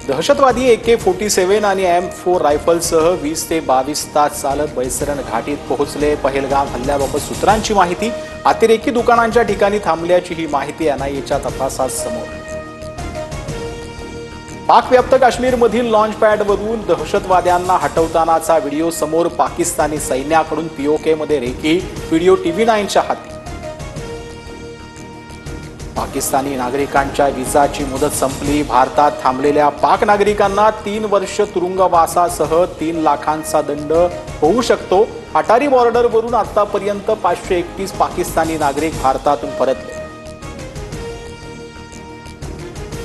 दहशतवादी AK-47 आणि M4 रायफलसह 20 ते 22 तास चालत बैसरण घाटीत पोहोचले। पहलगाम हल्ल्याबाबत सूत्रांची माहिती, अतिरेकी दुकानांच्या ठिकाणी थांबल्याची ही माहिती NIAच्या तपासात समोर। पाकव्याप्त काश्मीरमधील लॉन्च पॅडवरून दहशतवाद्यांना हटवतानाचा व्हिडिओ समोर। पाकिस्तानी सैन्याकडून POK मध्ये रेकी, व्हिडिओ TV9च्या हाती। पाकिस्तानी नागरिकांच्या विजाची मुदत संपली। भारतात थांबलेल्या पाक नागरिकांना 3 वर्ष तुरुंगवासासह 3 लाखांचा दंड होऊ शकतो। अटारी बॉर्डरवरून आतापर्यंत 531 पाकिस्तानी नागरिक भारतातून परतले।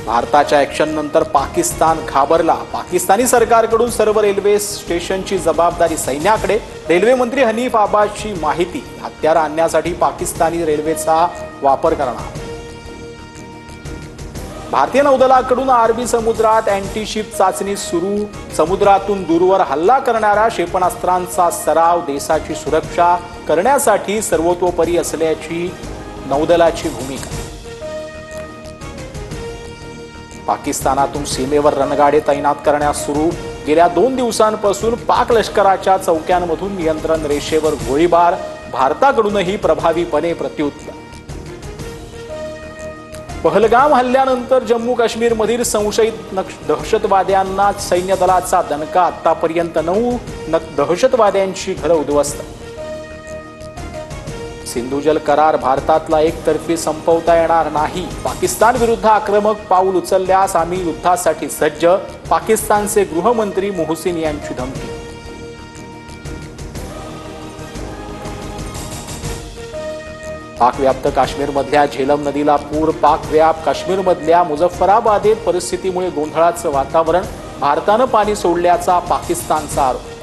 भारताच्या ॲक्शननंतर पाकिस्तान घाबरला। पाकिस्तानी सरकारकडून सर्व रेल्वे स्टेशनची जबाबदारी सैन्याकडे। रेल्वे मंत्री हनीफ अब्बासची माहिती, हत्यार आणण्यासाठी पाकिस्तानी रेल्वेचा वापर करणार। भारतीय नौदलाकडून अरबी समुद्रात अँटी-शिप चाचणी सुरू। समुद्रातून दूरवर हल्ला करणाऱ्या क्षेपणास्त्रांचा सराव। देशाची सुरक्षा करण्यासाठी सर्वतोपरी असल्याची नौदलाची भूमिका। पाकिस्तानातून सीमेवर रणगाडे तैनात करण्यास सुरू। गेल्या 2 दिवसांपासून पाक लष्कराच्या चौक्यांमधून नियंत्रण रेषेवर गोळीबार। भारताकडूनही प्रभावीपणे प्रत्युत्तर। पहलगाम हल्ल्यानंतर जम्मू काश्मीरमधील संशयित दहशतवाद्यांना सैन्य दलाचा दणका। आतापर्यंत 9 दहशतवाद्यांची घरं उद्ध्वस्त। सिंधू जल करार भारतातला एकतर्फी संपवता येणार नाही। पाकिस्तान विरुद्ध आक्रमक पाऊल उचलल्यास आम्ही युद्धासाठी सज्ज। पाकिस्तानचे गृहमंत्री मोहसिन यांची धमकी। पाकव्याप्त काश्मीरमधल्या झेलम नदीला पूर। पाकव्याप्त काश्मीरमधल्या मुझफ्फराबादेत परिस्थितीमुळे गोंधळाचं वातावरण। भारतानं पाणी सोडल्याचा पाकिस्तानचा आरोप।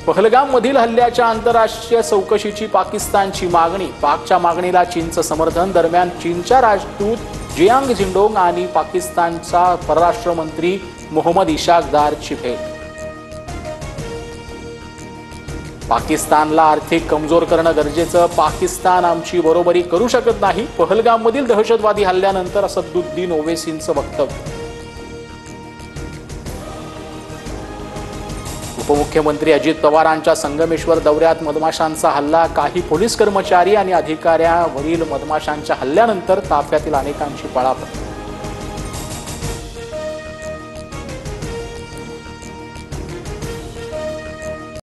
पहलगाममधील हल्ल्याच्या आंतरराष्ट्रीय चौकशीची पाकिस्तानची मागणी। पाकच्या मागणीला चीनचं समर्थन। दरम्यान चीनच्या राजदूत जियांग झिंडोंग आणि पाकिस्तानचा परराष्ट्र मंत्री मोहम्मद इशाकदारची भेट। पाकिस्तानला आर्थिक कमजोर करणं गरजेचं। पाकिस्तान आमची बरोबरी करू शकत नाही। पहलगाममधील दहशतवादी हल्ल्यानंतर असदुद्दीन ओवैसींचं वक्तव्य। उपमुख्यमंत्री अजित पवारांच्या संगमेश्वर दौऱ्यात मधमाशांचा हल्ला। काही पोलीस कर्मचारी आणि अधिकाऱ्यांवरील मधमाशांच्या हल्ल्यानंतर ताफ्यातील अनेकांची पळापळ।